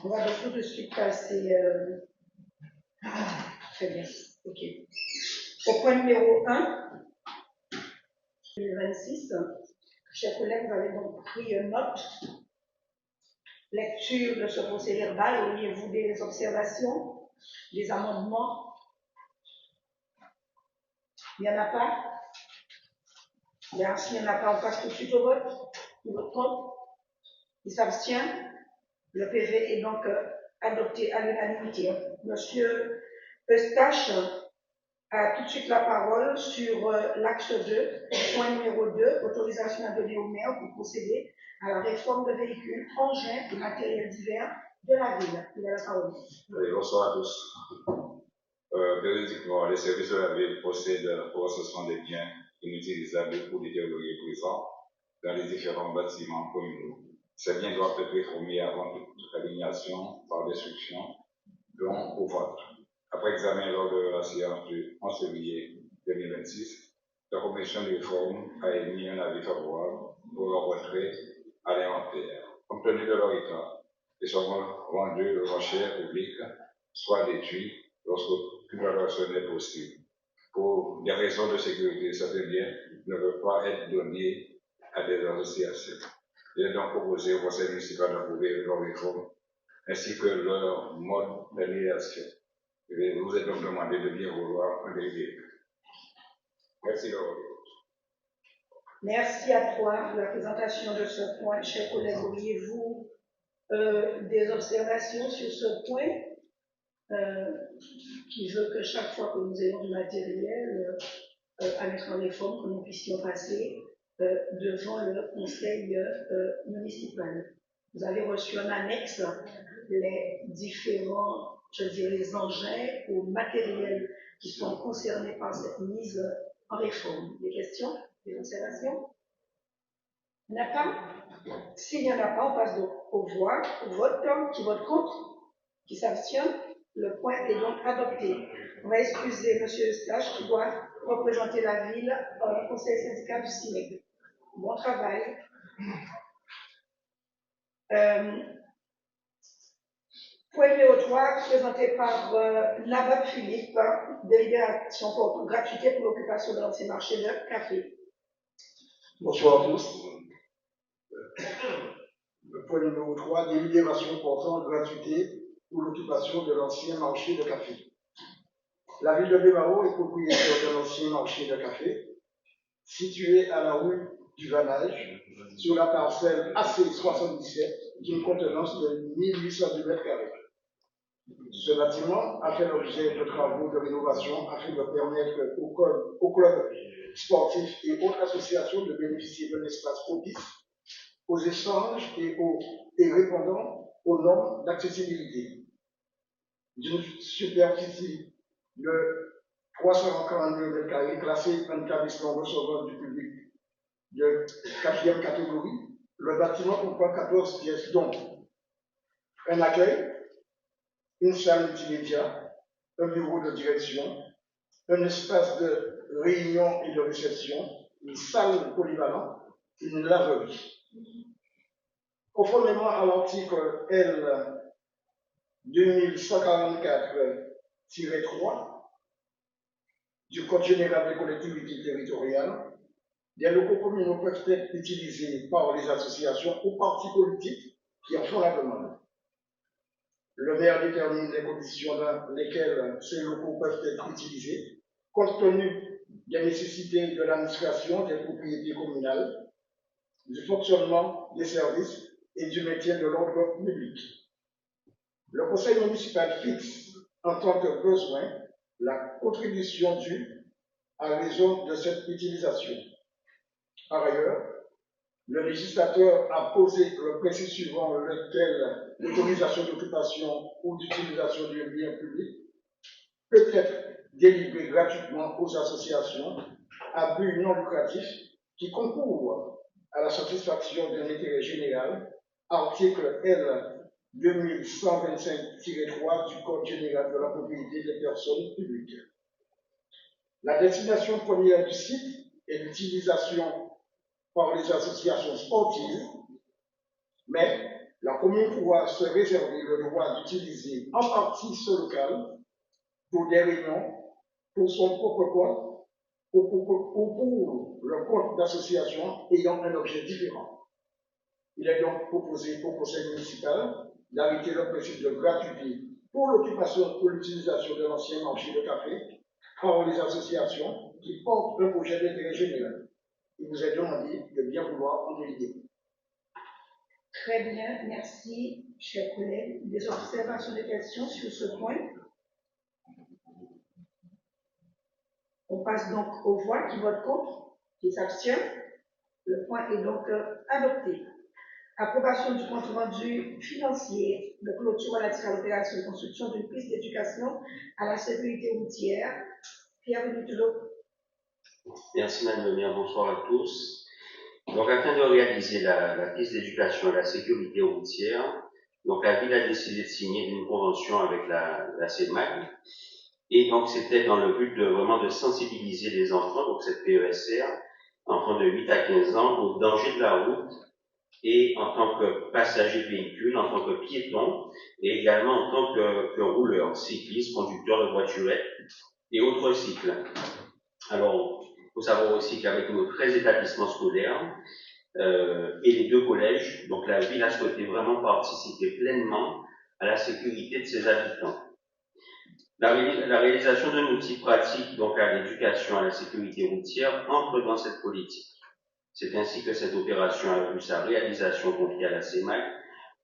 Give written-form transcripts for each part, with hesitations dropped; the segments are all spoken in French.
On va donc tout de suite passer. Très bien. OK. Au point numéro 1, 2026. Chers collègues, vous avez donc pris note. Lecture de ce procès verbal. Auriez-vous des observations, des amendements? Il n'y en a pas? Bien, s'il n'y en a pas, on passe tout de suite au vote. Qui vote contre? Qui s'abstient? Le PV est donc adopté à l'unanimité. Monsieur Eustache a tout de suite la parole sur l'axe 2, point numéro 2, autorisation à donner au maire pour procéder à la réforme de véhicules, engins et matériels divers de la ville. Il a la parole. Oui, bonsoir à tous. Périodiquement, les services de la ville procèdent au recensement des biens inutilisables ou détériorés présents dans les différents bâtiments communaux. Ces biens doivent être réformés avant toute alignation par destruction, dont au vote. Après examen lors de la séance du 11 février 2026, la commission de réforme a émis un avis favorable pour leur retrait à l'inventaire. Compte tenu de leur état, ils sont rendus aux enchères publiques, soit détruits lorsqu'aucune valorisation n'est possible. Pour des raisons de sécurité, certains biens ne peuvent pas être donnés à des associations. Il est donc proposé au conseil municipal d'approuver leur réforme ainsi que leur mode d'annulation. Vous êtes donc demandé de bien vouloir en déléguer. Merci, Laurent. Merci à toi pour la présentation de ce point. Chers collègues, auriez-vous des observations sur ce point qui veut que chaque fois que nous ayons du matériel à mettre en réforme, que nous puissions passer devant le conseil municipal. Vous avez reçu en annexe les différents, je dirais, les engins ou matériels qui sont concernés par cette mise en réforme. Des questions? Des observations? Il n'y en a pas? S'il n'y en a pas, on passe donc au vote. Qui vote contre? Qui s'abstient? Le point est donc adopté. On va excuser M. Eustache qui doit représenter la ville au conseil syndical du CIMEG. Bon travail. Point numéro 3, présenté par Nabab Philippe, délibération pour gratuité pour l'occupation de l'ancien marché de café. Bonsoir à tous. Le point numéro 3, délibération portant gratuité pour l'occupation de l'ancien marché de café. La ville de Bémao est propriétaire de l'ancien marché de café, situé à la rue du Vanage, sur la parcelle AC77, d'une contenance de 1802 m². Ce bâtiment a fait l'objet de travaux de rénovation afin de permettre aux clubs sportifs et autres associations de bénéficier d'un espace propice aux échanges et répondant aux normes d'accessibilité. D'une superficie de 342 m², classée en établissement recevant du public de 4e catégorie, le bâtiment comprend 14 pièces, dont un accueil, une salle multimédia, un bureau de direction, un espace de réunion et de réception, une salle polyvalente, une laverie. Conformément à l'article L 2144-3 du Code général des collectivités territoriales, les locaux communaux peuvent être utilisés par les associations ou partis politiques qui en font la demande. Le maire détermine les conditions dans lesquelles ces locaux peuvent être utilisés, compte tenu des nécessités de l'administration des propriétés communales, du fonctionnement des services et du maintien de l'ordre public. Le conseil municipal fixe en tant que besoin la contribution due à raison de cette utilisation. Par ailleurs, le législateur a posé le principe suivant lequel l'autorisation d'occupation ou d'utilisation d'un bien public peut être délivrée gratuitement aux associations à but non lucratif qui concourent à la satisfaction d'un intérêt général, article L 2125-3 du Code général de la propriété des personnes publiques. La destination première du site est l'utilisation par les associations sportives, mais La commune pourra se réserver le droit d'utiliser en partie ce local pour des réunions, pour son propre compte ou pour le compte d'associations ayant un objet différent. Il est donc proposé au conseil municipal d'arrêter le principe de gratuité pour l'occupation ou l'utilisation de l'ancien marché de café par les associations qui portent un projet d'intérêt général. Il vous est demandé de bien vouloir en délibérer. Très bien, merci, chers collègues. Des observations, des questions sur ce point? On passe donc aux voix. Qui vote contre? Qui s'abstient? Le point est donc adopté. Approbation du compte rendu financier de clôture relatif à l'opération de construction d'une piste d'éducation à la sécurité routière. Pierre Benutelo. Merci Madame le maire, bonsoir à tous. Donc afin de réaliser la piste d'éducation à la sécurité routière, donc la ville a décidé de signer une convention avec la CEMAC. Et donc c'était dans le but de vraiment de sensibiliser les enfants, donc cette PESR, enfants de 8 à 15 ans, au danger de la route et en tant que passager de véhicule, en tant que piéton et également en tant que rouleur, cycliste, conducteur de voiturette et autres cycles. Alors, il faut savoir aussi qu'avec nos 13 établissements scolaires et les 2 collèges, donc la ville a souhaité vraiment participer pleinement à la sécurité de ses habitants. La réalisation d'un outil pratique donc à l'éducation à la sécurité routière entre dans cette politique. C'est ainsi que cette opération a vu sa réalisation confiée à la CEMAC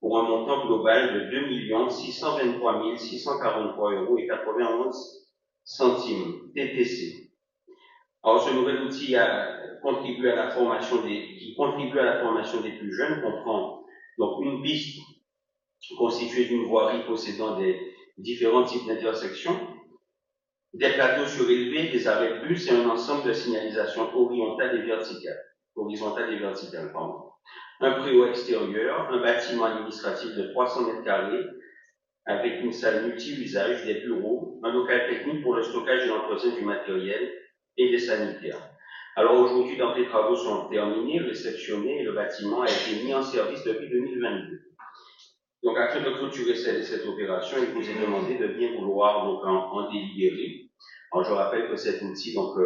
pour un montant global de 2 623 643 € et 91 centimes TTC. Alors, ce nouvel outil contribue à la formation des plus jeunes, comprend donc une piste constituée d'une voirie possédant des différents types d'intersections, des plateaux surélevés, des arrêts de bus et un ensemble de signalisation horizontale et verticale. Un préau extérieur, un bâtiment administratif de 300 mètres carrés avec une salle multi-usage, des bureaux, un local technique pour le stockage et l'entretien du matériel et des sanitaires. Alors aujourd'hui, donc, les travaux sont terminés, réceptionnés et le bâtiment a été mis en service depuis 2022. Donc afin de clôturer cette opération, il vous est demandé de bien vouloir donc en délibérer. Alors je rappelle que cet outil, donc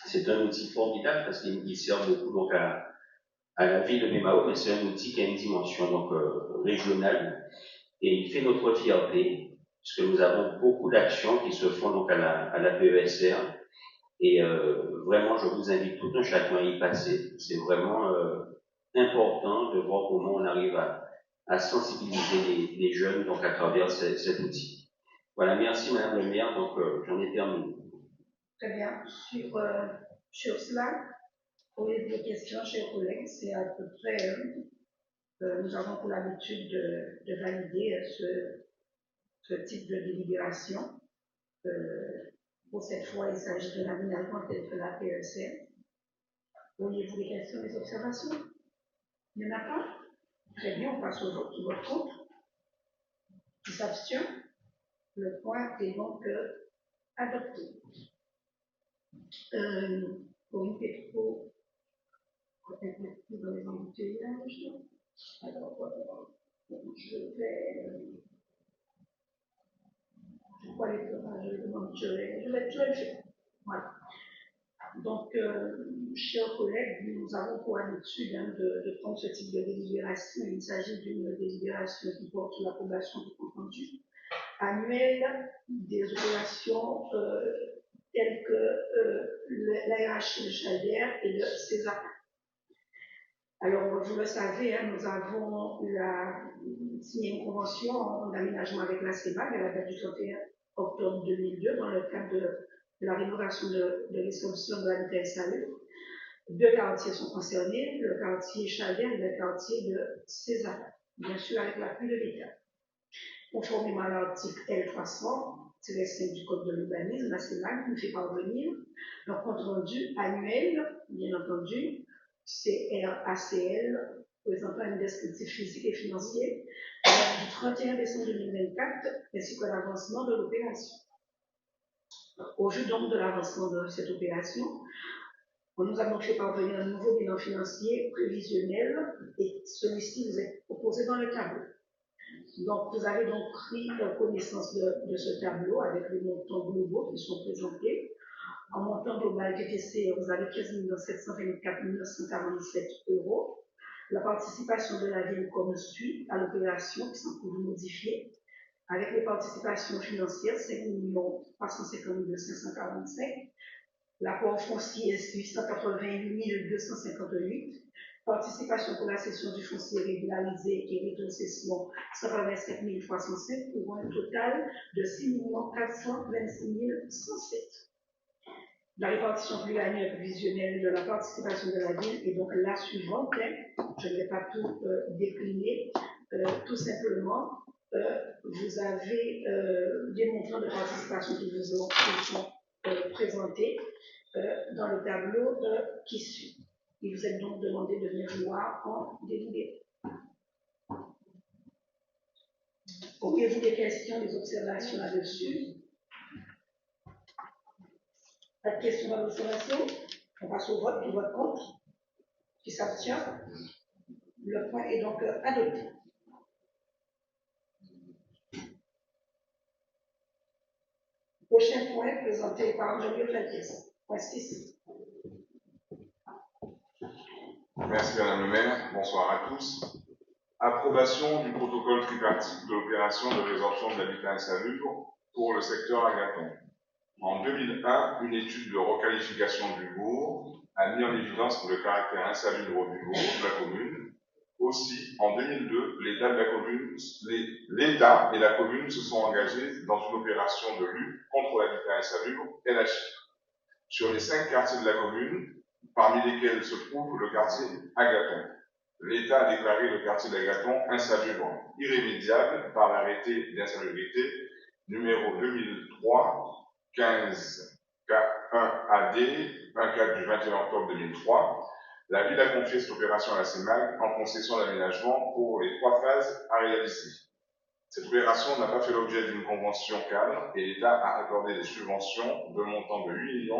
c'est un outil formidable parce qu'il sert beaucoup donc à la ville de Memao, mais c'est un outil qui a une dimension donc régionale et il fait notre fierté puisque nous avons beaucoup d'actions qui se font donc à la PESR et vraiment je vous invite tout un chacun à y passer. C'est vraiment important de voir comment on arrive à sensibiliser les jeunes donc à travers cet outil. Voilà, merci Madame le maire, donc j'en ai terminé. Très bien. Sur cela, pour les questions, chers collègues, c'est à peu près, nous avons pour l'habitude de valider ce type de délibération. Pour cette fois, il s'agit de l'aménagement tel que la PEC. Auriez-vous des questions, des observations? Il n'y en a pas? Très bien, on passe au vote. Qui vote contre? Qui s'abstient? Le point est donc adopté. Pour une question, peut-être plus dans les embouteillages. Alors, je vais. Je vais le faire. Voilà. Donc, chers collègues, nous avons pour habitude de prendre ce type de délibération. Il s'agit d'une délibération qui porte sur l'approbation du compte rendu annuel des opérations telles que l'ARH de Chaldière et le César. Alors, vous le savez, nous avons signé une convention d'aménagement avec la CEMAC à la date du 31 octobre 2002 dans le cadre de la rénovation de l'extension de l'habitat insalubre. 2 quartiers sont concernés, le quartier Chaldière et le quartier de César, bien sûr avec l'appui de l'État. Conformément à l'article L300-5 du Code de l'urbanisme, la CEMAC nous fait parvenir un compte rendu annuel, bien entendu, CRACL, présentant une descriptif physique et financier du 31 décembre 2024, ainsi que l'avancement de l'opération. Au vu donc de l'avancement de cette opération, On nous a donc fait parvenir un nouveau bilan financier prévisionnel et celui-ci vous est proposé dans le tableau. Donc, vous avez donc pris connaissance de ce tableau avec les montants globaux qui sont présentés. En montant global TTC, vous avez 15 724 947 €. La participation de la ville comme suit à l'opération qui sont toujours modifiées. Avec les participations financières, 5 350 545. L'apport foncier, 888 258. Participation pour la cession du foncier régularisé et rétrocession, 127 305 pour un total de 6 426 107. La répartition pluriannuelle prévisionnelle de la participation de la ville est donc la suivante. Je ne vais pas tout décliner. Tout simplement, vous avez des montants de participation qui vous sont présentés dans le tableau qui suit. Il vous est donc demandé de venir voir en délibéré. Auriez-vous des questions, des observations là-dessus? Pas de questions dans l'observation? On passe au vote. Qui vote contre? Qui s'abstient? Le point est donc adopté. Prochain point présenté par Jean-Luc Falquès. Point 6. Merci Madame le maire, bonsoir à tous. Approbation du protocole tripartite de l'opération de résorption de l'habitat insalubre pour le secteur Agathon. En 2001, une étude de requalification du bourg a mis en évidence le caractère insalubre du bourg de la commune. Aussi, en 2002, l'État et la commune se sont engagés dans une opération de lutte contre l'habitat insalubre LHI. Sur les 5 quartiers de la commune, parmi lesquels se trouve le quartier Agathon, l'État a déclaré le quartier d'Agathon insalubre irrémédiable par l'arrêté d'insalubrité numéro 2003-15 K1AD 24 du 21 octobre 2003. La ville a confié cette opération à la CEMAG en concession d'aménagement pour les 3 phases à réaliser. Cette opération n'a pas fait l'objet d'une convention cadre et l'État a accordé des subventions de montant de 8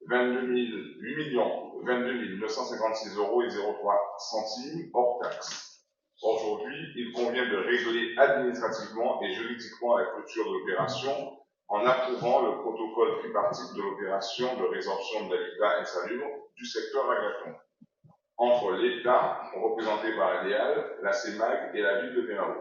956 € et 03 centimes hors taxes. Aujourd'hui, il convient de régler administrativement et juridiquement la clôture de l'opération en approuvant le protocole tripartite de l'opération de résorption de l'habitat insalubre du secteur Agathon entre l'État, représenté par l'ADEAL, la CEMAG et la ville de Bémao.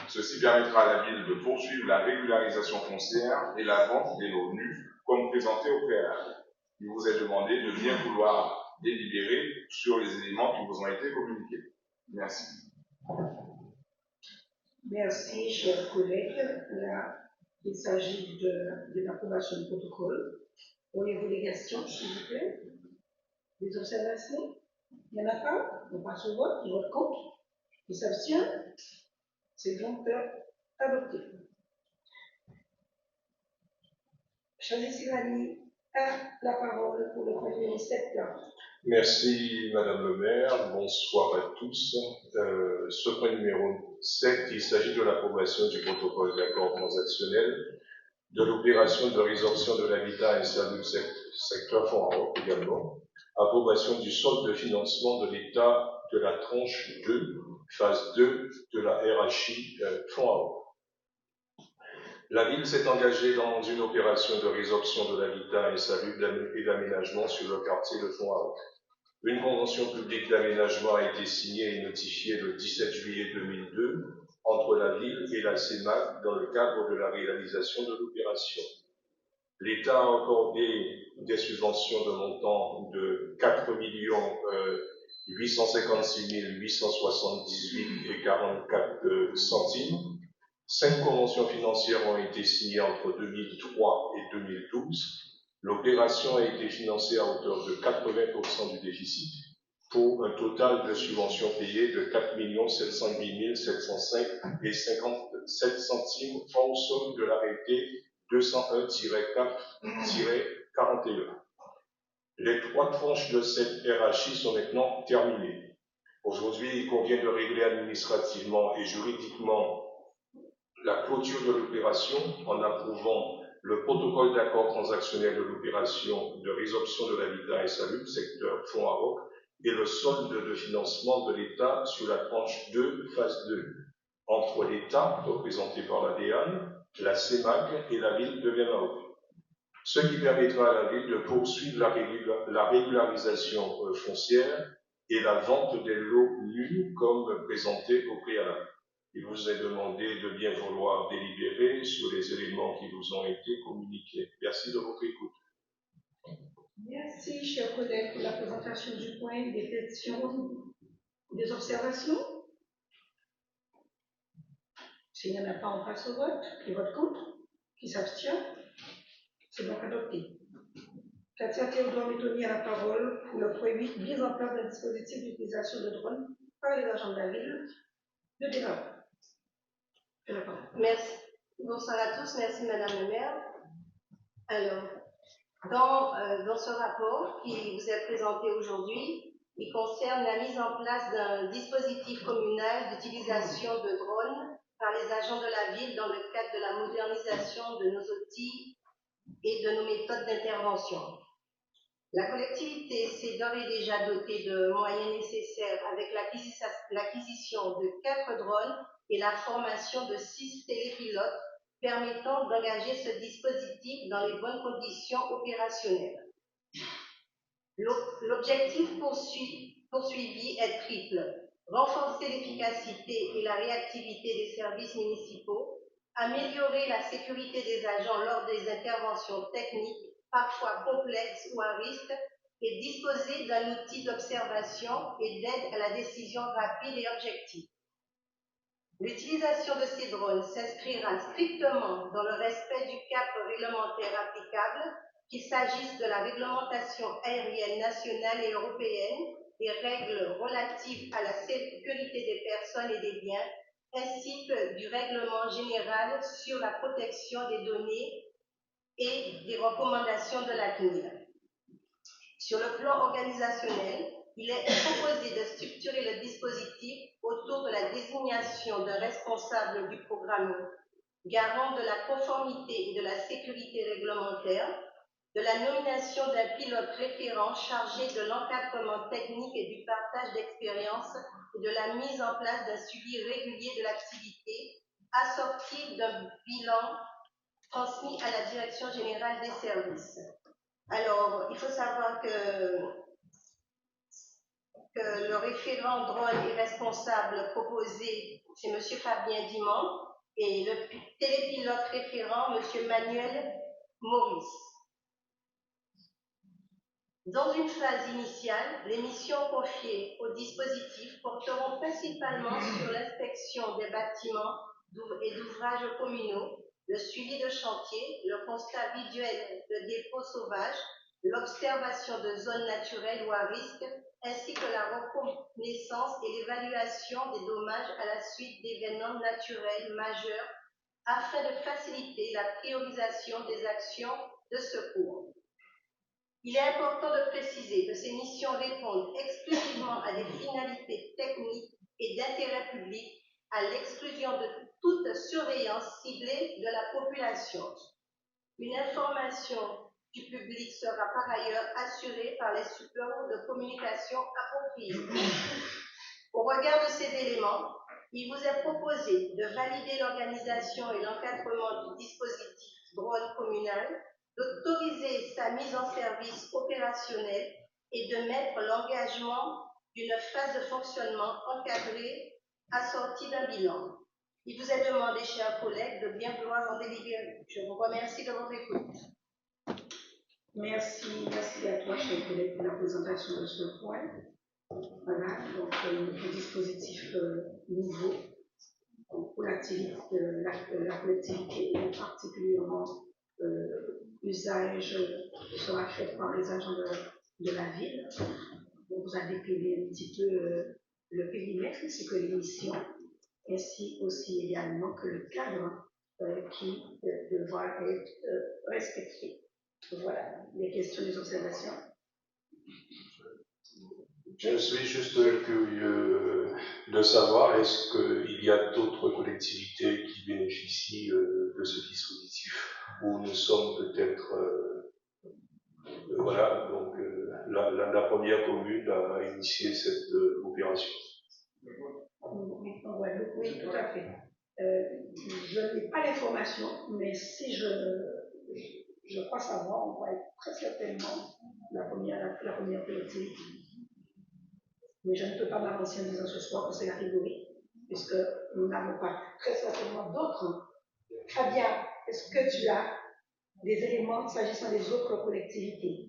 Ceci permettra à la ville de poursuivre la régularisation foncière et la vente des lots nus comme présenté au préalable. Il vous est demandé de bien vouloir délibérer sur les éléments qui vous ont été communiqués. Merci. Merci, chers collègues. Là, il s'agit de l'approbation du protocole. Auriez-vous des questions, s'il vous plaît? Des observations? Il n'y en a pas? On passe au vote. Qui vote contre? Qui s'abstient? C'est donc adopté. Chazi Sirani a la parole pour le point numéro 7. Merci Madame le maire, bonsoir à tous. Ce point numéro 7, il s'agit de l'approbation du protocole d'accord transactionnel de l'opération de résorption de l'habitat insalubre secteur Fonds Araok également. Approbation du solde de financement de l'État de la tranche 2, phase 2 de la RHI Fonds Araok. La ville s'est engagée dans une opération de résorption de l'habitat insalubre et d'aménagement sur le quartier de Fonds Araok. Une convention publique d'aménagement a été signée et notifiée le 17 juillet 2002 entre la ville et la CEMAG dans le cadre de la réalisation de l'opération. L'État a accordé des subventions de montant de 4 856 878 et 44 centimes. 5 conventions financières ont été signées entre 2003 et 2012. L'opération a été financée à hauteur de 80% du déficit pour un total de subventions payées de 4 708 705 et 57 centimes hors somme de l'arrêté 201-4-41. Les 3 tranches de cette RHI sont maintenant terminées. Aujourd'hui, il convient de régler administrativement et juridiquement la clôture de l'opération en approuvant le protocole d'accord transactionnel de l'opération de résorption de l'habitat insalubre, secteur Fonds Aroc, et le solde de financement de l'État sur la tranche 2, phase 2, entre l'État, représenté par la DEAN, la CEMAC et la ville de Bienmarok. Ce qui permettra à la ville de poursuivre la régularisation foncière et la vente des lots nus comme présenté au préalable. Il vous est demandé de bien vouloir délibérer sur les éléments qui vous ont été communiqués. Merci de votre écoute. Merci, chers collègues, pour la présentation du point. Des questions, des observations? S'il n'y en a pas, on passe au vote. Qui vote contre? Qui s'abstient? C'est donc adopté. Katia Théodore Métoni a la parole pour le point 8, mise en place d'un dispositif d'utilisation de drones par les agents de la ville de Bénard. Merci. Bonsoir à tous. Merci, Madame le maire. Alors, dans ce rapport qui vous est présenté aujourd'hui, il concerne la mise en place d'un dispositif communal d'utilisation de drones par les agents de la ville dans le cadre de la modernisation de nos outils et de nos méthodes d'intervention. La collectivité s'est d'ores et déjà dotée de moyens nécessaires avec l'acquisition de 4 drones et la formation de 6 télépilotes permettant d'engager ce dispositif dans les bonnes conditions opérationnelles. L'objectif poursuivi est triple: renforcer l'efficacité et la réactivité des services municipaux, améliorer la sécurité des agents lors des interventions techniques parfois complexes ou à risque, et disposer d'un outil d'observation et d'aide à la décision rapide et objective. L'utilisation de ces drones s'inscrira strictement dans le respect du cadre réglementaire applicable, qu'il s'agisse de la réglementation aérienne nationale et européenne, des règles relatives à la sécurité des personnes et des biens, ainsi que du règlement général sur la protection des données et des recommandations de la CNIL. Sur le plan organisationnel, il est proposé de structurer le dispositif autour de la désignation d'un responsable du programme garant de la conformité et de la sécurité réglementaire, de la nomination d'un pilote référent chargé de l'encadrement technique et du partage d'expériences et de la mise en place d'un suivi régulier de l'activité, assorti d'un bilan transmis à la Direction générale des services. Alors, il faut savoir que le référent drone et responsable proposé, c'est M. Fabien Dimon, et le télépilote référent, M. Manuel Maurice. Dans une phase initiale, les missions confiées au dispositif porteront principalement sur l'inspection des bâtiments et d'ouvrages communaux, le suivi de chantier, le constat visuel de dépôts sauvages, l'observation de zones naturelles ou à risque, ainsi que la reconnaissance et l'évaluation des dommages à la suite d'événements naturels majeurs, afin de faciliter la priorisation des actions de secours. Il est important de préciser que ces missions répondent exclusivement à des finalités techniques et d'intérêt public, à l'exclusion de toute surveillance ciblée de la population. Une information du public sera par ailleurs assurée par les supports de communication appropriés. Au regard de ces éléments, il vous est proposé de valider l'organisation et l'encadrement du dispositif drone communal, d'autoriser sa mise en service opérationnelle et de mettre l'engagement d'une phase de fonctionnement encadrée assortie d'un bilan. Il vous est demandé, chers collègues, de bien vouloir en délibérer. Je vous remercie de votre écoute. Merci à toi, chers collègues, pour la présentation de ce point. Voilà, donc notre dispositif nouveau pour l'activité de la collectivité, et particulièrement usage sera fait par les agents de la ville. On vous a décliné un petit peu le périmètre ainsi que les missions, ainsi aussi également que le cadre qui devra être respecté. Voilà, les questions, les observations. Je suis juste curieux de savoir, est-ce qu'il y a d'autres collectivités qui bénéficient de ce dispositif, ou nous sommes peut-être, voilà, donc la première commune à initier cette opération. Oui, en Guadeloupe, oui, tout à fait. Je n'ai pas l'information, mais si je crois savoir, on va être très certainement la première collectivité. Mais je ne peux pas m'avancer en disant ce soir que c'est la catégorie, puisque nous n'avons pas très certainement d'autres. Fabien, est-ce que tu as des éléments s'agissant des autres collectivités?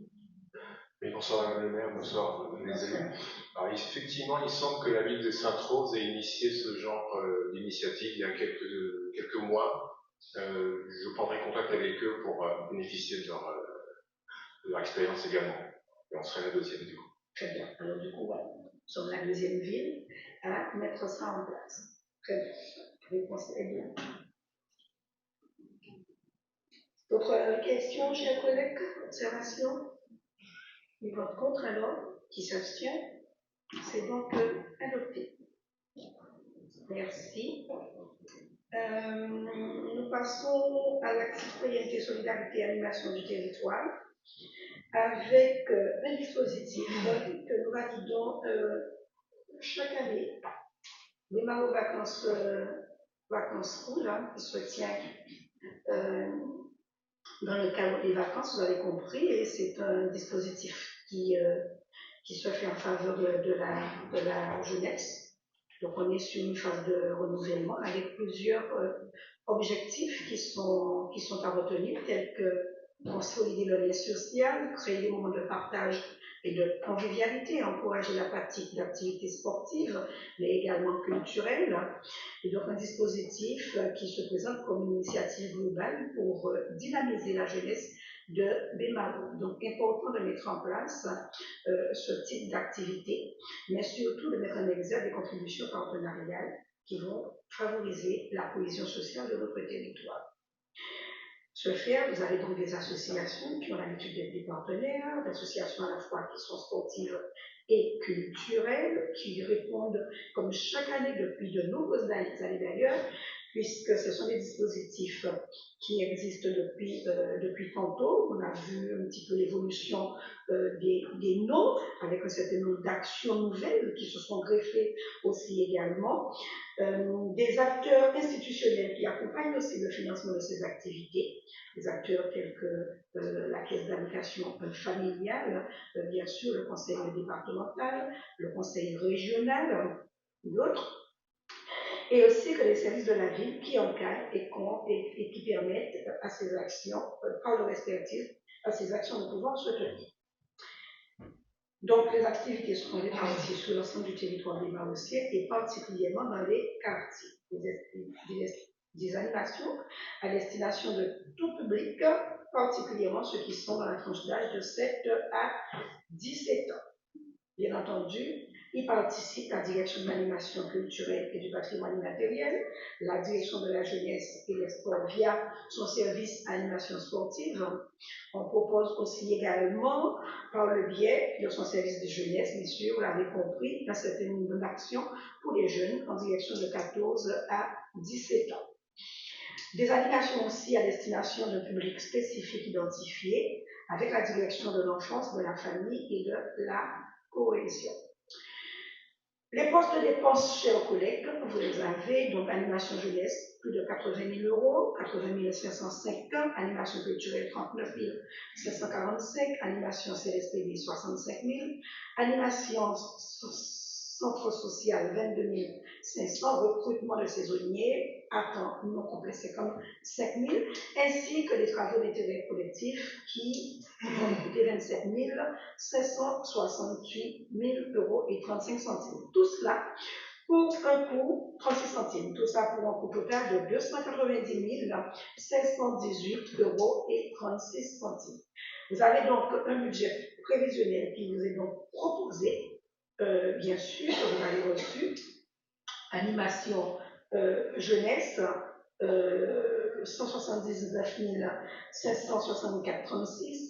Oui, bonsoir Madame le maire, bonsoir les élus. Alors effectivement, il semble que la ville de Sainte-Rose ait initié ce genre d'initiative il y a quelques mois. Je prendrai contact avec eux pour bénéficier de leur expérience également. Et on serait la deuxième du coup. Très bien. Alors du coup, voilà, nous sommes la deuxième ville à mettre ça en place. Très bien. Réponse est bien. D'autres questions, chers collègues? Observations? Il vote contre alors, qui s'abstient. C'est donc adopté. Merci. Nous passons à l'acte citoyenneté, solidarité, animation du territoire, avec un dispositif que nous validons chaque année, démarre aux vacances school, qui se tient dans le cadre des vacances, vous avez compris, et c'est un dispositif qui se fait en faveur de la jeunesse. Donc on est sur une phase de renouvellement avec plusieurs objectifs qui sont à retenir, tels que consolider le lien social, créer des moments de partage et de convivialité, encourager la pratique d'activités sportives, mais également culturelles. Et donc un dispositif qui se présente comme une initiative globale pour dynamiser la jeunesse de Bémaro. Donc important de mettre en place ce type d'activité, mais surtout de mettre en exergue des contributions partenariales qui vont favoriser la cohésion sociale de notre territoire. Ce faire, vous avez donc des associations qui ont l'habitude d'être des partenaires, d'associations à la fois qui sont sportives et culturelles, qui répondent comme chaque année depuis de nombreuses années d'ailleurs, puisque ce sont des dispositifs qui existent depuis tantôt. On a vu un petit peu l'évolution des noms, avec un certain nombre d'actions nouvelles qui se sont greffées aussi également. Des acteurs institutionnels qui accompagnent aussi le financement de ces activités, des acteurs tels que la caisse d'allocation familiale, bien sûr le conseil départemental, le conseil régional, d'autres, et aussi que les services de la ville qui encadrent et qui permettent à ces actions, par leur expertise, à ces actions de pouvoir se tenir. Donc les activités seront réparties sur l'ensemble du territoire bémarossien et particulièrement dans les quartiers. Des animations à destination de tout public, particulièrement ceux qui sont dans la tranche d'âge de 7 à 17 ans. Bien entendu, y participe la direction de l'animation culturelle et du patrimoine immatériel, la direction de la jeunesse et des sports via son service animation sportive. On propose aussi également, par le biais de son service de jeunesse, bien sûr, vous l'avez compris, un certain nombre d'actions pour les jeunes en direction de 14 à 17 ans. Des animations aussi à destination d'un public spécifique identifié avec la direction de l'enfance, de la famille et de la cohésion. Les postes de dépenses, chers collègues, vous les avez, donc animation jeunesse, plus de 80 000 euros, 80 505, animation culturelle, 39 545, animation CLSPD, 65 000, animation centre social, 22 500, recrutement de saisonniers, à temps non complet, c'est comme 5 000, ainsi que des travaux d'intérêt collectif qui vont coûter 27 568 000 euros et 35 centimes. Tout cela pour un coût 36 centimes. Tout ça pour un coût total de 290 518 euros et 36 centimes. Vous avez donc un budget prévisionnel qui vous est donc proposé. Bien sûr, vous avez reçu animation jeunesse 179 564,36,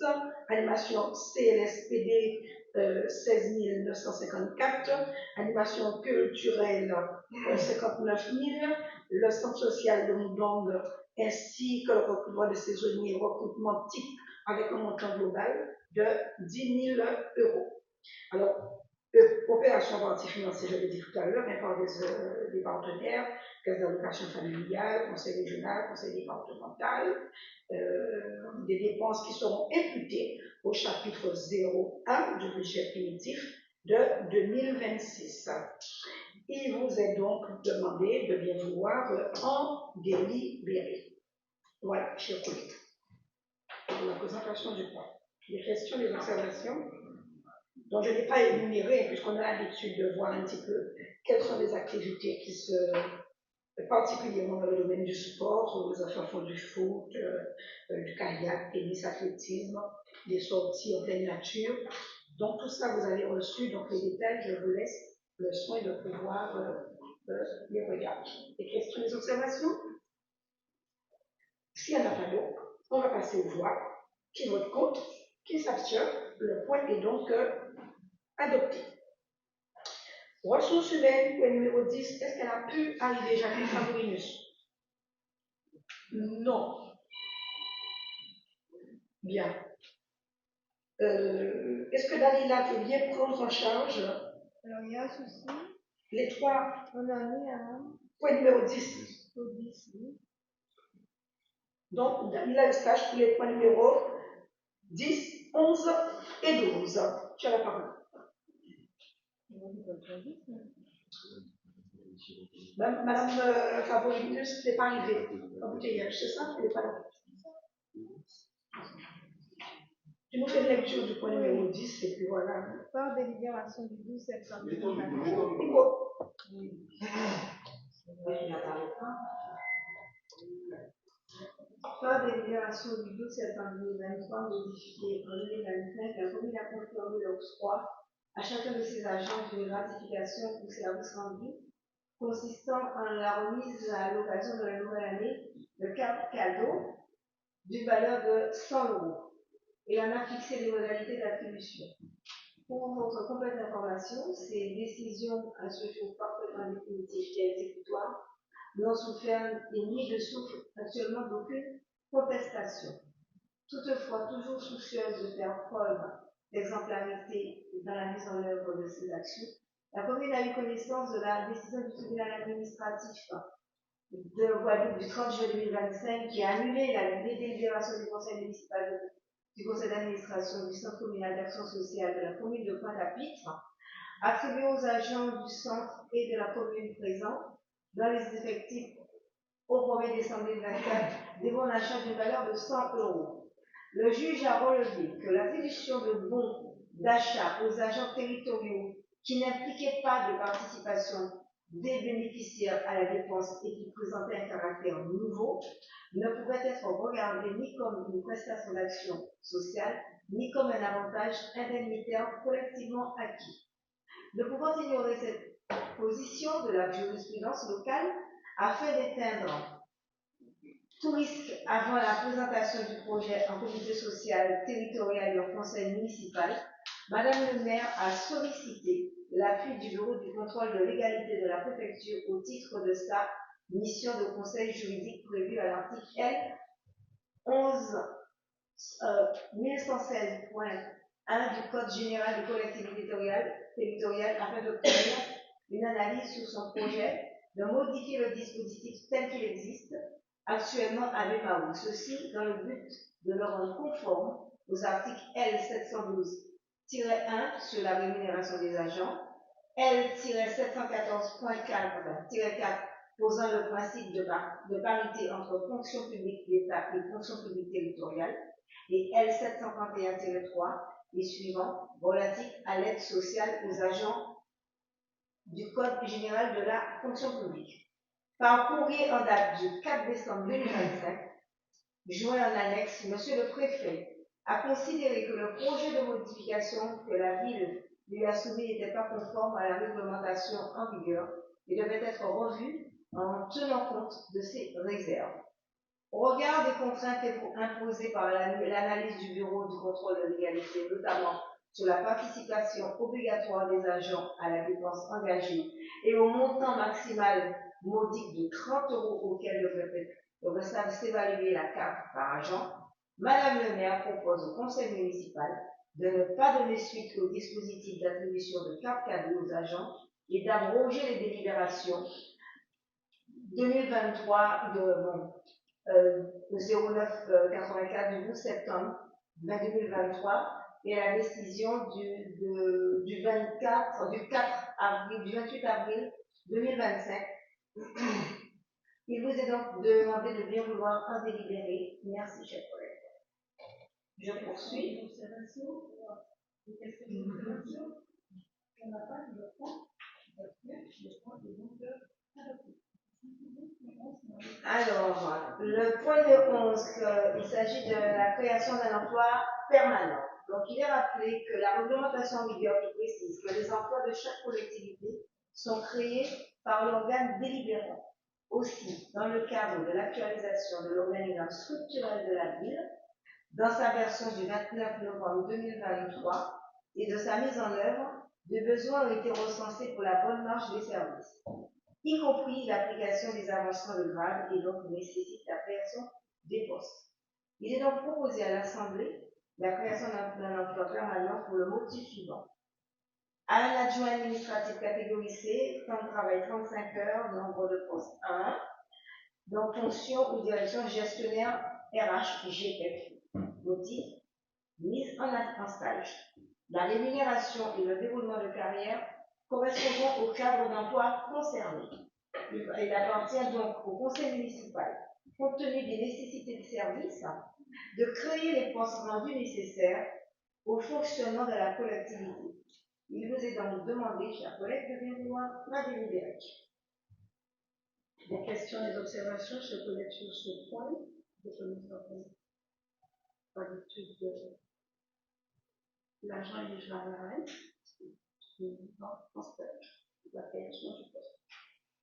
animation CLSPD 16 954, animation culturelle 59 000 le centre social de Moudong, ainsi que le recrutement de saisonniers, recrutement type avec un montant global de 10 000 euros. Alors, opération partie financée, je l'ai dit tout à l'heure, mais par des partenaires, caisse d'allocation familiale, conseil régional, conseil départemental, des dépenses qui seront imputées au chapitre 01 du budget primitif de 2026. Il vous est donc demandé de bien vouloir en délibérer. Voilà, chers collègues, pour la présentation du plan. Des questions, des observations? Donc, je n'ai pas énuméré, puisqu'on a l'habitude de voir un petit peu quelles sont les activités qui se, particulièrement dans le domaine du sport, où les enfants font du foot, du kayak, tennis, athlétisme, des sorties en pleine nature. Donc, tout ça, vous avez reçu. Donc, les détails, je vous laisse le soin de pouvoir les regarder. Des questions, des observations? S'il n'y en a pas d'autres, on va passer aux voix. Qui vote contre? Qui s'abstient? Le point est donc adopté. Ressources humaines, point numéro 10, est-ce qu'elle a pu arriver, Jacqueline Favorinus? Non. Bien. Est-ce que Dalila peut bien prendre en charge? Alors, il y a un souci. Les trois. On en est à. Point numéro 10. Au 10, oui. Donc, Dalila Eustache pour les points numéro 10, 11 et 12. Tu as la parole. Madame Favorinus n'est pas arrivée. Embouteillage, c'est ça? Elle n'est pas là. Tu nous fais une lecture du point numéro 10 et puis voilà. Par délibération du 12 septembre 2023. Par délibération du 12 septembre 2023, modifiée en 2025, la commune a confirmé l'octroi à chacun de ses agents d'une gratification pour services rendus, consistant en la remise à l'occasion de la nouvelle année de cartes cadeaux d'une valeur de 100 euros et en a fixé les modalités d'attribution. Pour votre complète information, ces décisions à ce jour parfaitement définitives et exécutoires n'ont souffert ni de souffle actuellement d'aucune contestation. Toutefois, toujours soucieuse de faire preuve d'exemplarité dans la mise en œuvre de ces actions, la commune a eu connaissance de la décision du tribunal administratif de Guadeloupe du 30 juillet 2025 qui a annulé la délibération du conseil municipal du conseil d'administration du centre communal d'action sociale de la commune de Pointe-à-Pitre, attribué aux agents du centre et de la commune présents dans les effectifs au 1er décembre 2024 des bons d'achat d'une valeur de 100 euros. Le juge a relevé que l'attribution de bons d'achat aux agents territoriaux qui n'impliquaient pas de participation des bénéficiaires à la dépense et qui présentaient un caractère nouveau ne pouvait être regardée ni comme une prestation d'action sociale, ni comme un avantage indemnitaire collectivement acquis. Ne pouvant ignorer cette position de la jurisprudence locale afin d'éteindre tout risque avant la présentation du projet en comité social territorial et en conseil municipal, Madame le maire a sollicité l'appui du bureau du contrôle de légalité de la préfecture au titre de sa mission de conseil juridique prévue à l'article L. 1116.1 du Code général des collectivités territoriales afin d'obtenir une analyse sur son projet, de modifier le dispositif tel qu'il existe actuellement à BEMAO. Ceci dans le but de le rendre conforme aux articles L. 712-1 sur la rémunération des agents, L-714.4-4 posant le principe de parité entre fonction publique d'État et fonction publique territoriale, et L731-3 et suivants relatifs à l'aide sociale aux agents du Code général de la fonction publique. Par courrier en date du 4 décembre 2025, joint en annexe, Monsieur le Préfet a considéré que le projet de modification que la ville lui a soumis n'était pas conforme à la réglementation en vigueur et devait être revu en tenant compte de ces réserves. Au regard des contraintes imposées par l'analyse du bureau du contrôle de légalité, notamment sur la participation obligatoire des agents à la dépense engagée et au montant maximal modique de 30 € auquel devrait s'évaluer la carte par agent, Madame le maire propose au conseil municipal de ne pas donner suite au dispositif d'attribution de carte cadeau aux agents et d'abroger les délibérations 2023 de 0984 du 12 septembre 2023 et la décision du 28 avril 2025. Il vous est donc demandé de bien vouloir en délibérer. Merci, chers collègues. Je poursuis. Alors, le point de 11, il s'agit de la création d'un emploi permanent. Donc, il est rappelé que la réglementation en vigueur précise que les emplois de chaque collectivité sont créés par l'organe délibérant. Aussi, dans le cadre de l'actualisation de l'organigramme structurel de la ville, dans sa version du 29 novembre 2023 et de sa mise en œuvre, des besoins ont été recensés pour la bonne marche des services, y compris l'application des avancements de grade et donc nécessite la création des postes. Il est donc proposé à l'Assemblée la création d'un emploi permanent pour le motif suivant. À un adjoint administratif catégorie C, temps de travail 35 heures, nombre de postes 1, donc fonction ou direction gestionnaire RH, GF. Motif, mise en stage. La rémunération et le déroulement de carrière correspondront au cadre d'emploi concerné. Il appartient donc au conseil municipal, compte tenu des nécessités du service, de créer les postes rendus nécessaires au fonctionnement de la collectivité. Il vous est donc demandé, chers collègues, de bien vouloir la délibérer. Des questions, des observations, chers collègues, sur ce point. Nous avons pas l'étude de l'agent et de en stage, la création du poste.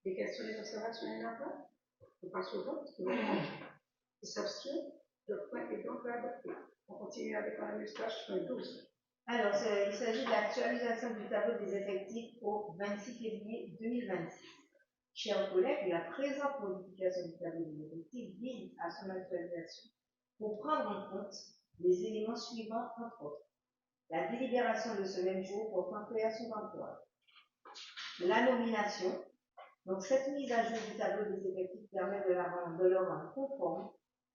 Des questions, des observations, il n'y en a pas. On passe au vote. Il s'abstient. Le point est donc adopté. On continue avec un stage point 12. Alors, il s'agit de l'actualisation du tableau des effectifs au 26 février 2026. Chers collègues, la présente modification du tableau des effectifs vise à son actualisation pour prendre en compte les éléments suivants, entre autres. La délibération de ce même jour portant création d'emploi. La nomination. Donc, cette mise à jour du tableau des effectifs permet de le rendre conforme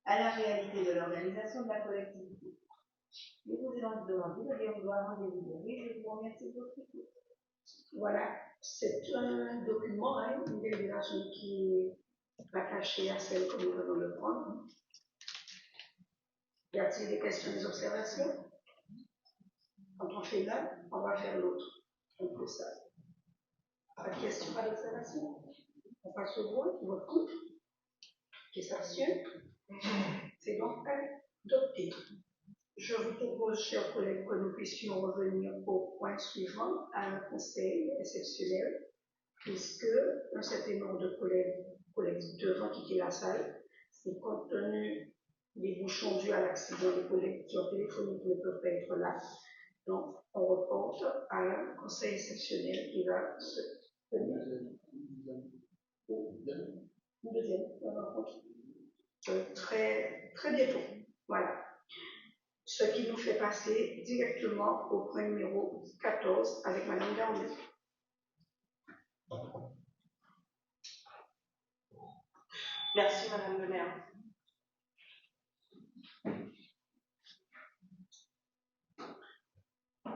à la réalité de l'organisation de la collectivité. Je vous ai donc demandé de bien vouloir en délibérer. Je vous remercie de votre écoute. Voilà, c'est un document, une délibération qui est rattachée à celle que nous venons de prendre. Y a-t-il des questions, des observations? Quand on fait l'un, on va faire l'autre. On fait ça. Pas de questions, pas d'observation? On passe au vote, vote contre. Qui s'abstient? C'est donc adopté. Je vous propose, chers collègues, que nous puissions revenir au point suivant, à un conseil exceptionnel, puisque un certain nombre de collègues devant quitter la salle, c'est compte tenu des bouchons dus à l'accident des collègues qui ont téléphoné qui ne peuvent pas être là. Donc, on reporte à un conseil exceptionnel qui va se tenir. Une deuxième rencontre. Très, très bientôt. Voilà. Ce qui nous fait passer directement au point numéro 14 avec Madame Garnier. Merci Madame le maire.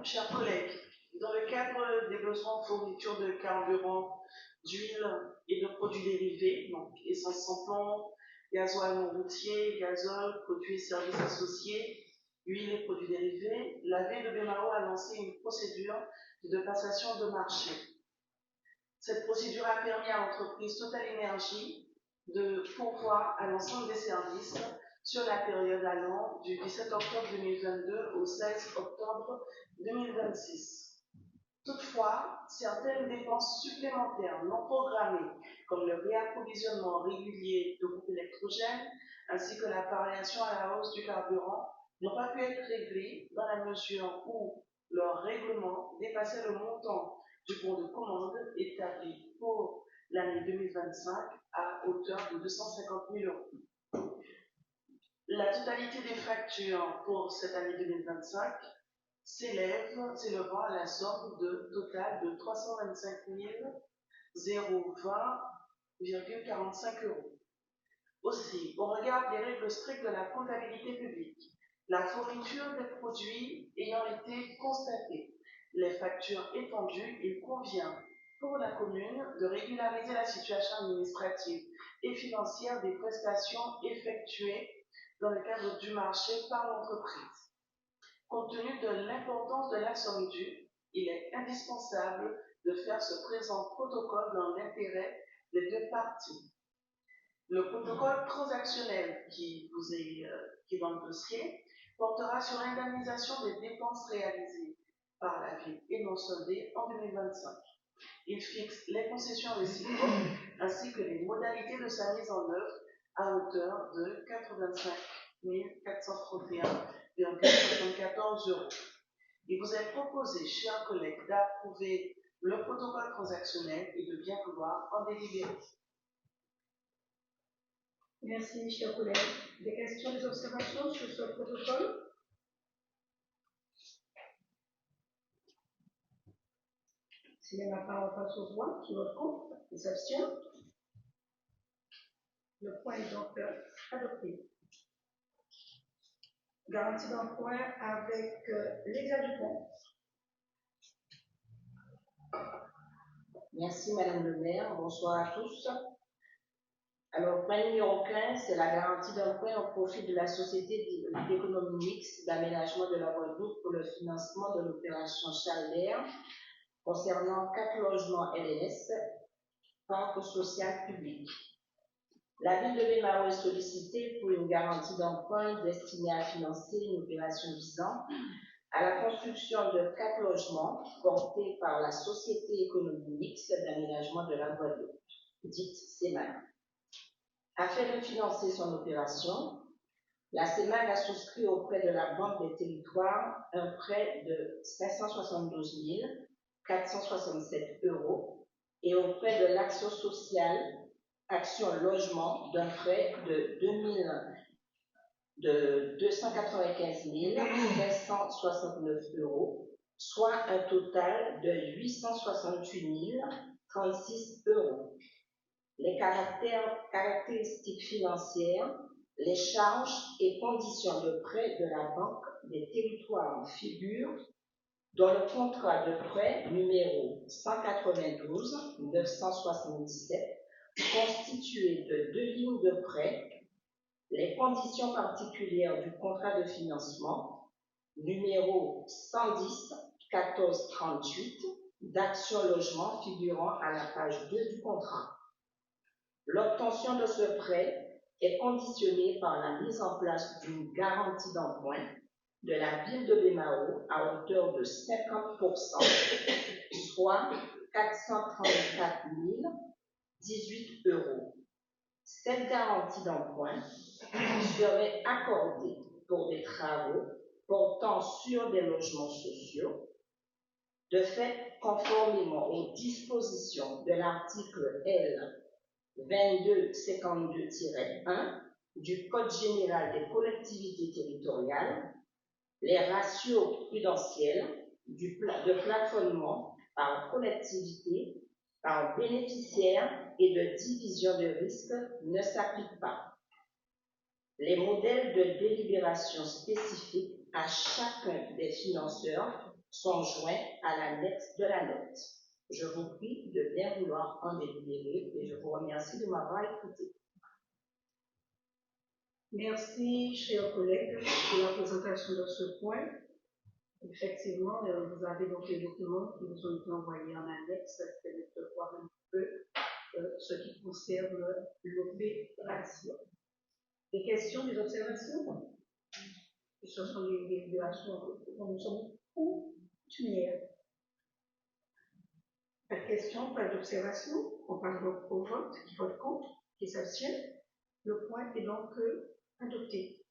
Chers collègues, dans le cadre des besoins en fourniture de carburant, d'huile et de produits dérivés, donc essence sans plomb, gasoil non routier, gazole, produits et services associés, huile et produits dérivés, la ville de Bémao a lancé une procédure de passation de marché. Cette procédure a permis à l'entreprise Total Énergie de pourvoir à l'ensemble des services sur la période allant du 17 octobre 2022 au 16 octobre 2026. Toutefois, certaines dépenses supplémentaires non programmées, comme le réapprovisionnement régulier de groupes électrogènes, ainsi que la variation à la hausse du carburant, n'ont pas pu être réglées dans la mesure où leur règlement dépassait le montant du bon de commande établi pour l'année 2025 à hauteur de 250 000 euros. La totalité des factures pour cette année 2025 s'élevant à la somme totale de 325 020,45 euros. Aussi, au regard des règles strictes de la comptabilité publique, la fourniture des produits ayant été constatée, les factures étendues, il convient pour la commune de régulariser la situation administrative et financière des prestations effectuées dans le cadre du marché par l'entreprise. Compte tenu de l'importance de la somme due, il est indispensable de faire ce présent protocole dans l'intérêt des deux parties. Le protocole transactionnel qui est dans le dossier portera sur l'indemnisation des dépenses réalisées par la ville et non soldées en 2025. Il fixe les concessions réciproques ainsi que les modalités de sa mise en œuvre à hauteur de 85 431,74 euros. Il vous est proposé, chers collègues, d'approuver le protocole transactionnel et de bien vouloir en délibérer. Merci, chers collègues. Des questions, des observations sur ce protocole? S'il n'y en a pas, on passe au vote. Qui vote contre? Qui s'abstient? Le point est donc adopté. Garantie d'emprunt avec Lydia Dupont. Merci Madame le maire, bonsoir à tous. Alors, point numéro 15, c'est la garantie d'emprunt au profit de la Société d'économie mixte d'aménagement de la Guadeloupe pour le financement de l'opération Chalder concernant 4 logements LNS, parc social public. La ville de Bémaro est sollicitée pour une garantie d'emprunt destinée à financer une opération visant à la construction de 4 logements portés par la Société économique mixte d'aménagement de la Guadeloupe, dite CEMAG. Afin de financer son opération, la CEMAG a souscrit auprès de la Banque des Territoires un prêt de 572 467 euros et auprès de l'Action sociale Action Logement d'un prêt de 295 569 euros, soit un total de 868 036 euros. Les caractéristiques financières, les charges et conditions de prêt de la Banque des Territoires figurent dans le contrat de prêt numéro 192 977 constitué de 2 lignes de prêt, les conditions particulières du contrat de financement numéro 110 14 38 d'Action Logement figurant à la page 2 du contrat. L'obtention de ce prêt est conditionnée par la mise en place d'une garantie d'emprunt de la ville de Bémaro à hauteur de 50%, soit 434 018 euros. Cette garantie d'emprunt serait accordée pour des travaux portant sur des logements sociaux. De fait, conformément aux dispositions de l'article L. 2252-1 du Code général des collectivités territoriales, les ratios prudentiels de plafonnement par collectivité, par bénéficiaire et de division de risque ne s'appliquent pas. Les modèles de délibération spécifiques à chacun des financeurs sont joints à l'annexe de la note. Je vous prie de bien vouloir en délibérer et je vous remercie de m'avoir écouté. Merci, chers collègues, pour la présentation de ce point. Effectivement, vous avez donc les documents qui vous ont été envoyés en annexe, permettent de voir un peu ce qui concerne l'opération. Des questions, des observations? Ce sont les délibérations dont nous sommes coutumières. Pas de questions, pas d'observation. On passe donc au vote. Qui vote contre? Qui s'abstient? Le point est donc adopté.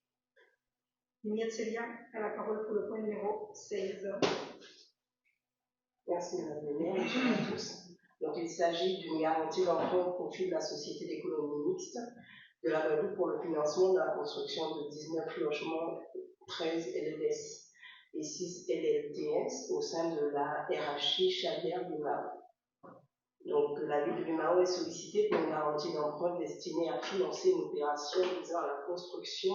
Lumière Célia a la parole pour le point numéro 16. Merci Madame le maire, bonjour à tous. Donc, il s'agit d'une garantie d'emprunt au profit de la Société d'économie mixte de la Guadeloupe pour le financement de la construction de 19 logements, 13 LLS et 6 LLTS au sein de la RHI Chaudière-Bimao. Donc, la ville de Bimao est sollicitée pour une garantie d'emprunt destinée à financer une opération visant à la construction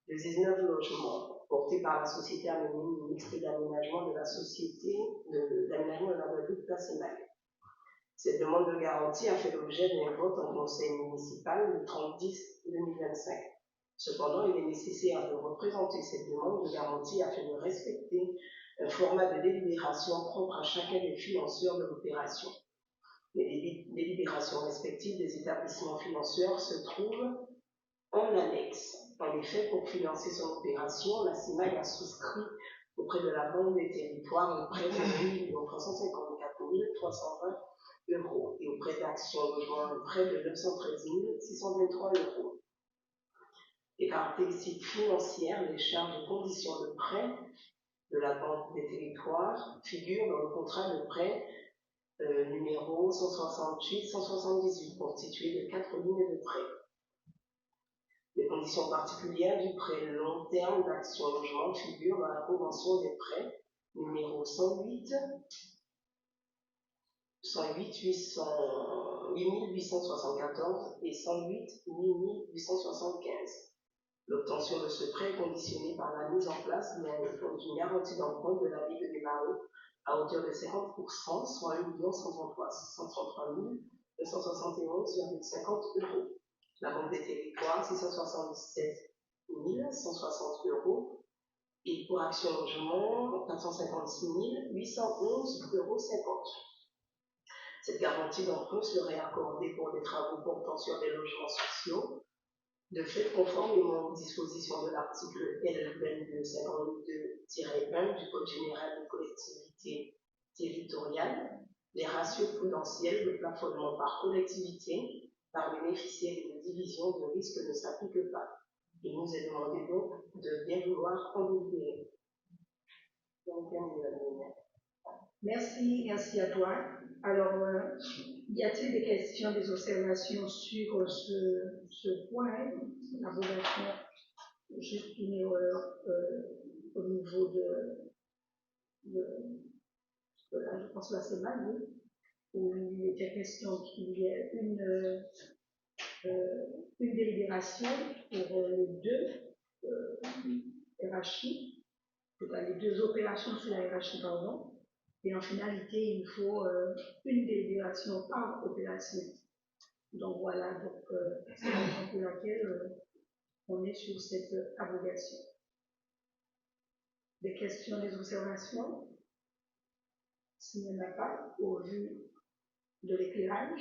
de 19 logements portés par la Société anonyme mixte d'aménagement de la Société d'aménagement de la Guadeloupe PACEMAG. Cette demande de garantie a fait l'objet d'un vote en conseil municipal le 30/10/2025. Cependant, il est nécessaire de représenter cette demande de garantie afin de respecter un format de délibération propre à chacun des financeurs de l'opération. Les délibérations respectives des établissements financeurs se trouvent en annexe. En effet, pour financer son opération, la CIMAG a souscrit auprès de la Banque des Territoires un prêt de 1 354 320 € et auprès d'Action Logement un prêt de 913 623 €. Les caractéristiques financières, les charges et conditions de prêt de la Banque des Territoires figurent dans le contrat de prêt numéro 168-178 constitué de 4 lignes de prêt. Les conditions particulières du prêt long terme d'Action Logement figurent dans la convention des prêts numéro 8874 et 8875. L'obtention de ce prêt est conditionnée par la mise en place d'une garantie d'emprunt de la ville de Bimao à hauteur de 50%, soit 1 133 271,50 €. La Banque des Territoires, 677 160 € et pour Action Logement, 456 811,50 €. Cette garantie d'emprunt serait accordée pour des travaux portant sur des logements sociaux, de fait conformément aux dispositions de l'article L2252-1 du Code général des collectivités territoriales. Les ratios prudentiels de plafonnement par collectivité, par bénéficiaire et de division de risque ne s'appliquent pas. Il nous est demandé donc de bien vouloir en délibérer. Merci à toi. Alors, y a-t-il des questions, des observations sur ce point, l'abrogation, juste une erreur au niveau de là, je pense que là c'est mal, oui, où il était question qu'il y ait une délibération pour les deux RHI, les deux opérations sur la RHI, pardon. Et en finalité, il faut une délibération par opération. Donc voilà, c'est la raison pour laquelle on est sur cette abrogation. Des questions, des observations? S'il n'y en a pas, au vu de l'éclairage,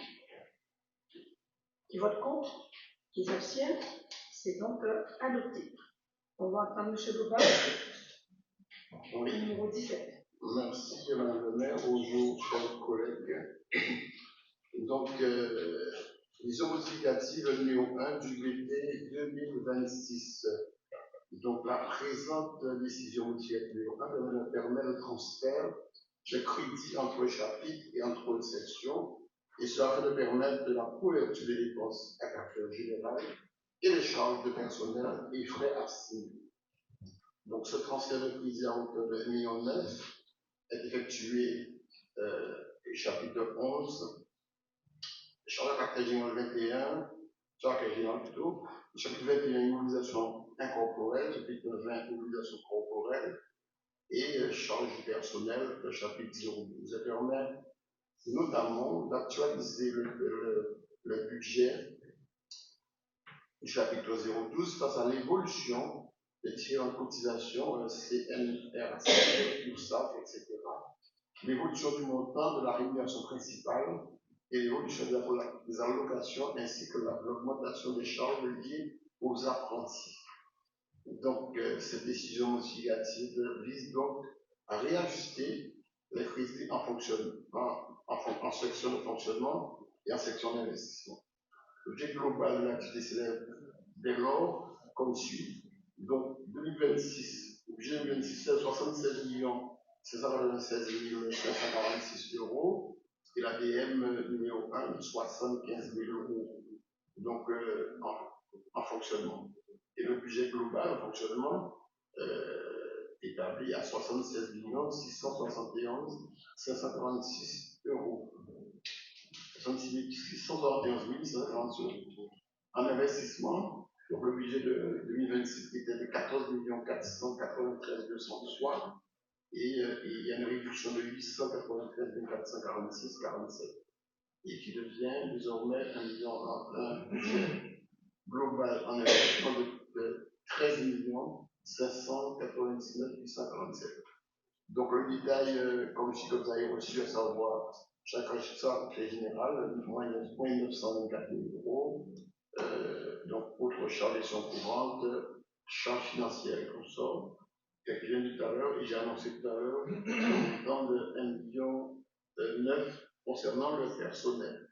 qui vote contre, qui s'abstient, c'est donc adopté. On va entendre M. Loba, numéro 17. Merci, Madame le maire. Bonjour, chers collègues. Donc, vision modificative numéro 1 du BT 2026. Donc, la présente décision modificative numéro 1 permet le transfert de crédits entre chapitres et entre sections, et cela afin de permettre de la couverture des dépenses à caractère général et les charges de personnel et frais assignées. Donc, ce transfert de crédits à hauteur de 1,9 million est effectué chapitre 11, charge à caractère général 21, charge à caractère général plutôt, chapitre 21, immobilisation incorporelle, chapitre 20, immobilisation corporelle, et charge du personnel, le chapitre 012. Ça permet notamment d'actualiser le budget du chapitre 012 face à l'évolution des différentes cotisations, CNRC, URSSAF, etc. L'évolution du montant de la rémunération principale et l'évolution des allocations ainsi que l'augmentation des charges liées aux apprentis. Donc, cette décision modificative vise donc à réajuster les crédits en section de fonctionnement et en section d'investissement. L'objet global de l'activité s'élève dès lors comme suit. Donc, 2026, budget 2026, c'est 76 596 546 €. et l'ADM numéro 1, 75 000 euros. Donc, en fonctionnement. Et le budget global en fonctionnement établi à 76 671 546 euros. 671 546 euros. En investissement, donc le budget de 2026 était de 14 493 203 et il y a une réduction de 893 446 47 et qui devient désormais un budget global en investissement de 13 599 847. Donc le détail, comme si vous avez reçu, à savoir chaque régisseur général, moins 924 000 euros. Donc, autre charge gestion courante, charge financière et consorts, que je viens dit tout à l'heure, et j'ai annoncé tout à l'heure, un montant de 1,9 million concernant le personnel.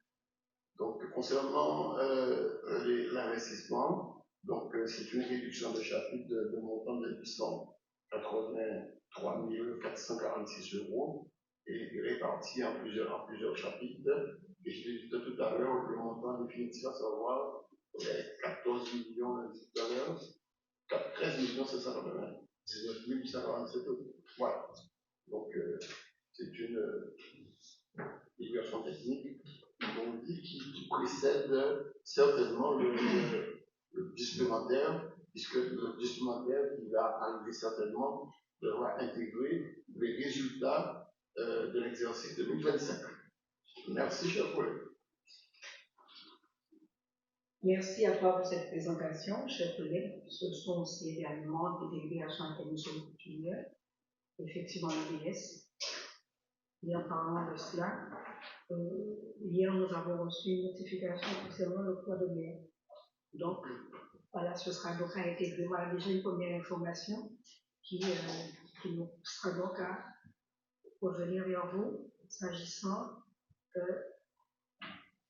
Donc, concernant l'investissement, donc c'est une réduction de chapitre de montant de 883 446 euros et réparti en plusieurs chapitres. Et je l'ai dit tout à l'heure, le montant définitif à savoir 14 millions tout à l'heure, 13 799 847 euros. Voilà. Donc, c'est une équation technique, on dit, qui précède certainement le supplémentaire, puisque le supplémentaire qui va arriver certainement devra intégrer les résultats de l'exercice 2025. Merci, chers collègues. Merci à toi pour cette présentation, chers collègues. Ce sont aussi également des délibérations à laquelle nous sommes coutumiers, effectivement l'ABS. Et en parlant de cela, hier nous avons reçu une notification concernant le poids de mer. Donc, voilà, ce sera donc à intégrer. Voilà déjà une première information qui nous sera donc à revenir vers vous s'agissant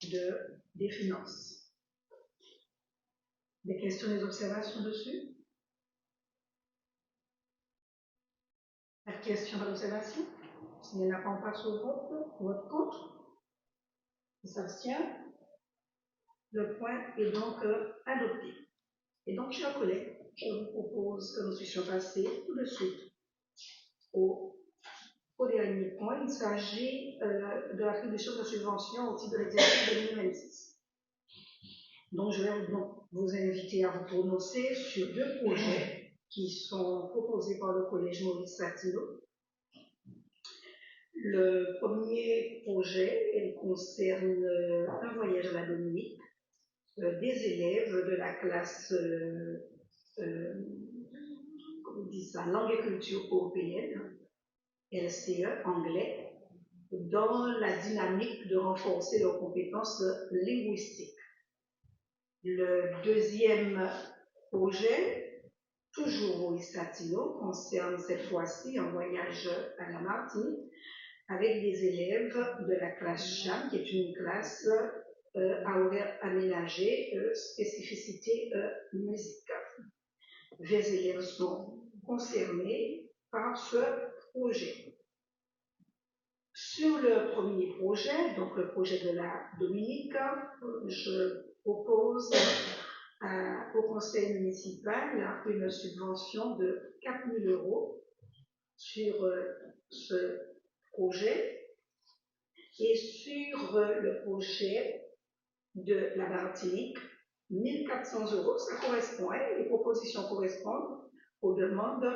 des finances. Des questions, des observations dessus? Pas de questions, pas d'observations? S'il n'y en a pas, on passe au vote. Vote contre? Il s'abstient? Le point est donc adopté. Et donc, chers collègues, je vous propose que nous puissions passer tout de suite au dernier point. Il s'agit de l'attribution de subventions au titre de l'exercice 2026. Donc, je vais vous inviter à vous prononcer sur deux projets qui sont proposés par le collège Maurice Satilo. Le premier projet concerne un voyage à la Dominique des élèves de la classe langue et culture européenne, LCE, anglais, dans la dynamique de renforcer leurs compétences linguistiques. Le deuxième projet, toujours Maurice Satilo, concerne cette fois-ci un voyage à la Martinique avec des élèves de la classe CHAM, qui est une classe à horaire aménagé, spécificité musicale. Les élèves sont concernés par ce projet. Sur le premier projet, donc le projet de la Dominique, je propose au conseil municipal une subvention de 4 000 euros sur ce projet et sur le projet de la Martinique, 1 400 euros. Ça correspond, les propositions correspondent aux demandes,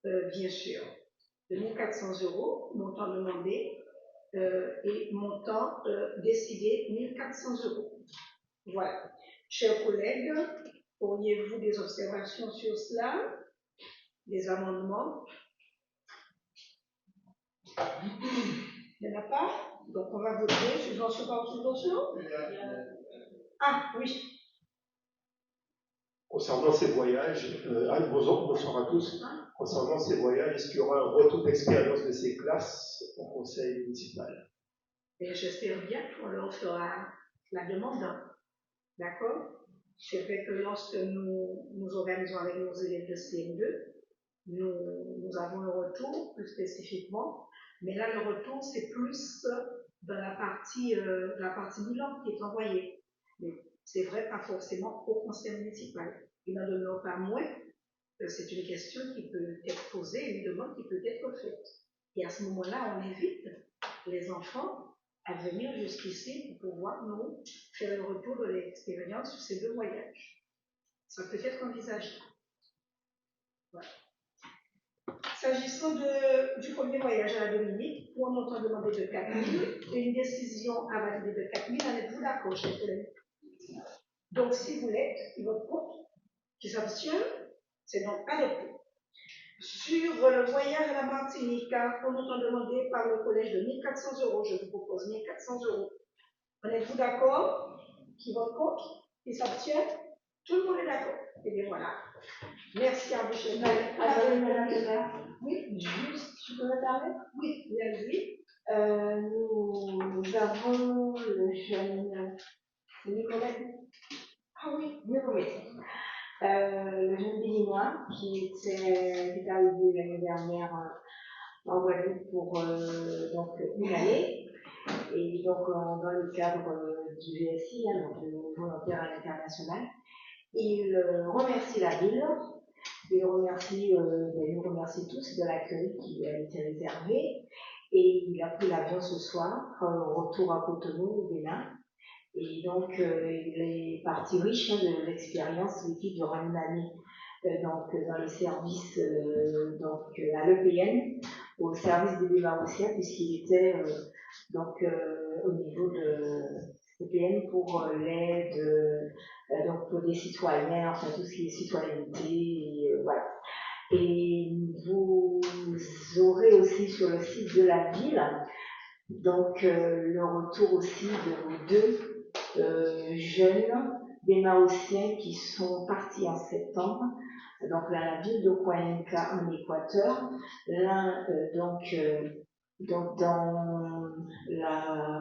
bien sûr, de 1 400 euros, montant demandé, et montant décidé 1 400 euros. Voilà. Chers collègues, auriez-vous des observations sur cela? Des amendements? Il n'y en a pas? Donc on va voter subvention par subvention? Ah oui. Concernant ces voyages, bonsoir à tous. Concernant ces voyages, est-ce qu'il y aura un retour d'expérience de ces classes au conseil municipal? Et j'espère bien qu'on leur fera la demande. D'accord? C'est vrai que lorsque nous organisons avec nos élèves de CM2, nous avons le retour plus spécifiquement, mais là le retour c'est plus dans la partie bilan qui est envoyée. Mais c'est vrai, pas forcément au conseil municipal. Il n'en demeure pas moins. C'est une question qui peut être posée, une demande qui peut être faite. Et à ce moment-là, on invite les enfants à venir jusqu'ici pour pouvoir nous faire le retour de l'expérience sur ces 2 voyages. Ça peut être envisagé. Voilà. S'agissant du premier voyage à la Dominique, pour un montant demandé de 4 000 et une décision à valider de 4 000, en êtes-vous d'accord, chers collègues? Donc, si vous l'êtes, il vote contre, qui s'abstient, c'est donc adopté. Sur le voyage à la Martinique, pour montant demandé par le collège de 1 400 €, je vous propose 1 400 €. En êtes-vous d'accord? Qui vote contre? Qui s'abstient? Tout le monde est d'accord. Et bien voilà. Merci à vous, chers collègues. Madame la maire. Oui. Juste, je peux me permettre? Oui, allez-y. Nous avons le jeune Nicolas. Ah oui. Oui. Le jeune Béninois qui est arrivé l'année dernière en Guadeloupe pour donc une année. Et donc dans le cadre du VSI, donc le volontaire à l'international. Il remercie la ville. Il nous remercie tous de l'accueil qui a été réservé. Et il a pris l'avion ce soir, retour à Cotonou, au Bénin. Et donc, il est parti riche de l'expérience vécue durant une année dans le service à l'EPN, au service des Bémarossiens, puisqu'il était au niveau de l'EPN pour l'aide pour des citoyens, enfin tout ce qui est citoyenneté, et, voilà. Et vous aurez aussi sur le site de la ville donc le retour aussi de vos 2 jeunes Bémarossiens qui sont partis en septembre, donc dans la ville de Cuenca en Équateur, l'un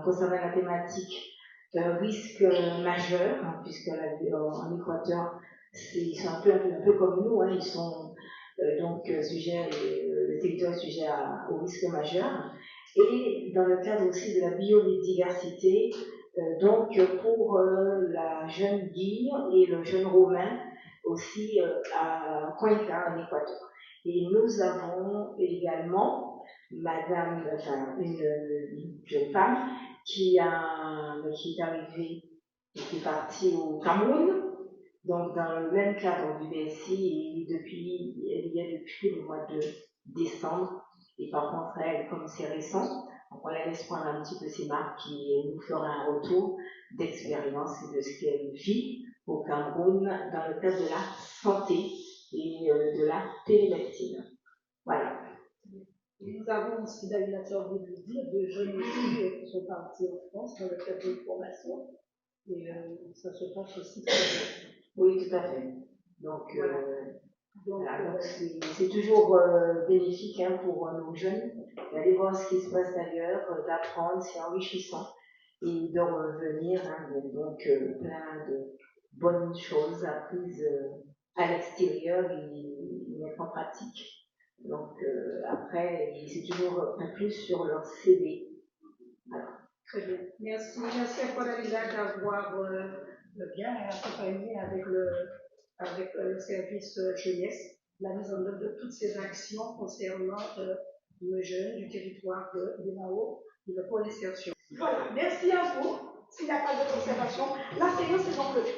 concernant la thématique risque majeur, hein, puisque en Équateur, ils sont un peu comme nous, hein, ils sont le territoire est sujet au risque majeur. Et dans le cadre aussi de la biodiversité, donc pour la jeune Guille et le jeune Romain aussi à Cuenca en Équateur. Et nous avons également une jeune femme qui est arrivée et qui est partie au Cameroun, donc dans le même cadre du BSI, et elle y est depuis le mois de décembre. Et par contre, elle, comme c'est récent, donc on la laisse prendre un petit peu ses marques et nous fera un retour d'expérience et de ce qu'elle vit au Cameroun dans le cadre de la santé et de la télémédecine. Voilà. Nous avons aussi, d'ailleurs, envie de le dire, 2 jeunes filles qui sont partis en France dans le cadre de formation. Et ça se passe aussi très bien. Oui, tout à fait. Donc, c'est toujours bénéfique pour nos jeunes d'aller voir ce qui se passe ailleurs, d'apprendre, c'est enrichissant et de revenir. Donc, plein de bonnes choses apprises à l'extérieur et mettre en pratique. Donc, après, c'est toujours un plus sur leur CV. Voilà. Très bien. Merci à Paul Alila d'avoir bien accompagné avec le service jeunesse la mise en œuvre de toutes ces actions concernant les jeunes du territoire de Bémao et le pôle insertion. Voilà, merci à vous. S'il n'y a pas d'autres observations, la séance est donc levée.